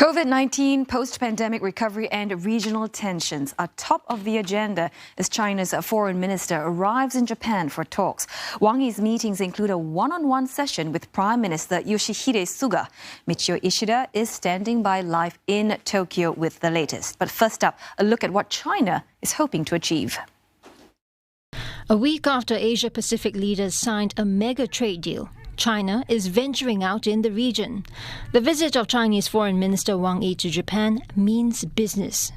COVID-19, post-pandemic recovery and regional tensions are top of the agenda as China's foreign minister arrives in Japan for talks. Wang Yi's meetings include a one-on-one session with Prime Minister Yoshihide Suga. Michio Ishida is standing by live in Tokyo with the latest. But first up, a look at what China is hoping to achieve. A week after Asia-Pacific leaders signed a mega trade deal, China is venturing out in the region. The visit of Chinese Foreign Minister Wang Yi to Japan means business.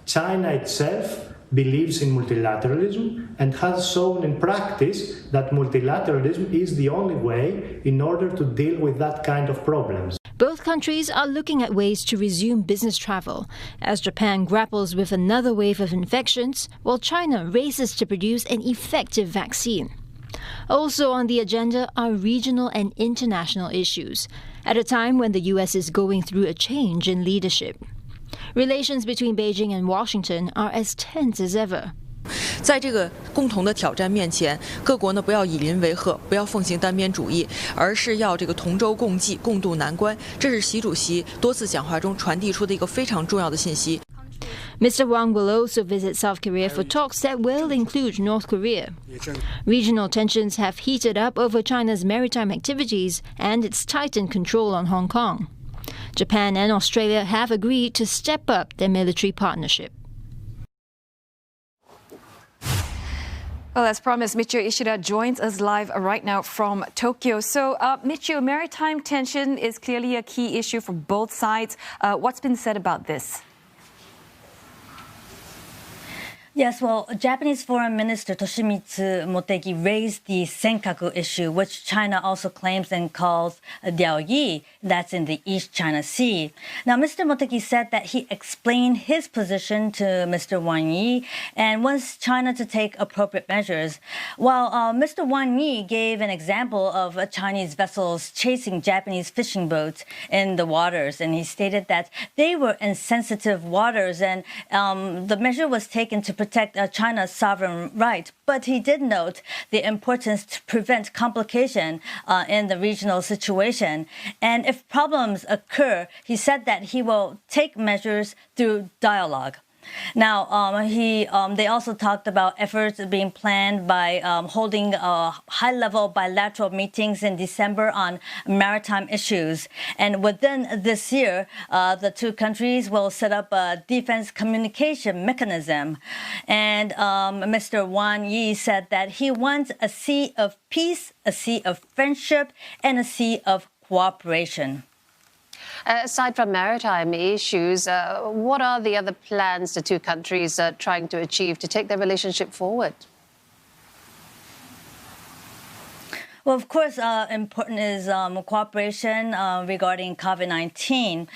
China itself believes in multilateralism and has shown in practice that multilateralism is the only way in order to deal with that kind of problems. Both countries are looking at ways to resume business travel as Japan grapples with another wave of infections while China races to produce an effective vaccine. Also on the agenda are regional and international issues, at a time when the U.S. is going through a change in leadership. Relations between Beijing and Washington are as tense as ever. 在这个共同的挑战面前，各国呢不要以邻为壑，不要奉行单边主义，而是要这个同舟共济、共度难关。这是习主席多次讲话中传递出的一个非常重要的信息。 Mr. Wang will also visit South Korea for talks that will include North Korea. Regional tensions have heated up over China's maritime activities and its tightened control on Hong Kong. Japan and Australia have agreed to step up their military partnership. Well, as promised, Michio Ishida joins us live right now from Tokyo. So, Michio, maritime tension is clearly a key issue for both sides. What's been said about this? Yes, well, Japanese Foreign Minister Toshimitsu Motegi raised the Senkaku issue, which China also claims and calls Yi. That's in the East China Sea. Now, Mr. Motegi said that he explained his position to Mr. Wang Yi and wants China to take appropriate measures. While Mr. Wang Yi gave an example of Chinese vessels chasing Japanese fishing boats in the waters, and he stated that they were in sensitive waters and the measure was taken to protect China's sovereign right. But he did note the importance to prevent complication in the regional situation. And if problems occur, he said that he will take measures through dialogue. Now, they also talked about efforts being planned by holding high-level bilateral meetings in December on maritime issues. And within this year, the two countries will set up a defense communication mechanism. And Mr. Wang Yi said that he wants a sea of peace, a sea of friendship, and a sea of cooperation. Aside from maritime issues, what are the other plans the two countries are trying to achieve to take their relationship forward? Well, of course, important is cooperation regarding COVID-19.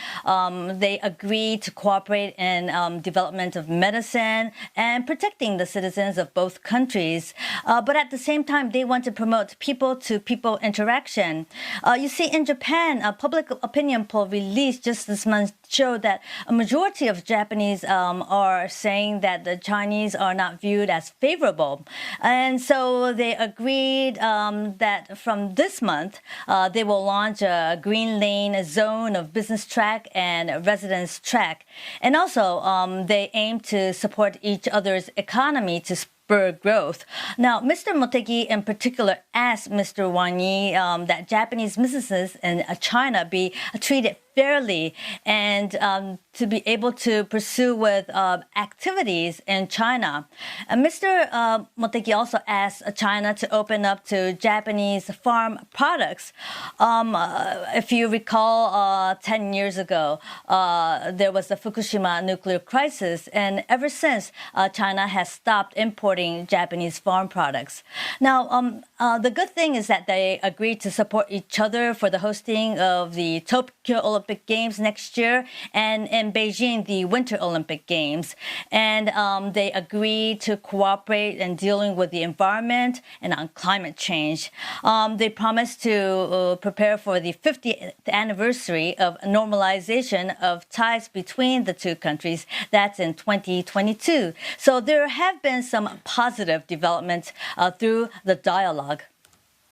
They agreed to cooperate in development of medicine and protecting the citizens of both countries. But at the same time, they want to promote people-to-people interaction. You see, in Japan, a public opinion poll released just this month showed that a majority of Japanese are saying that the Chinese are not viewed as favorable. And so they agreed that from this month, they will launch a green lane zone of business track and residence track. And also, they aim to support each other's economy to spur growth. Now, Mr. Motegi in particular asked Mr. Wang Yi that Japanese businesses in China be treated fairly and to be able to pursue with activities in China. Mr. Motegi also asked China to open up to Japanese farm products. If you recall, 10 years ago, there was the Fukushima nuclear crisis, and ever since, China has stopped importing Japanese farm products. Now, the good thing is that they agreed to support each other for the hosting of the Tokyo Olympic Games next year, and in Beijing, the Winter Olympic Games. And they agreed to cooperate in dealing with the environment and on climate change. They promised to prepare for the 50th anniversary of normalization of ties between the two countries. That's in 2022. So there have been some positive developments through the dialogue.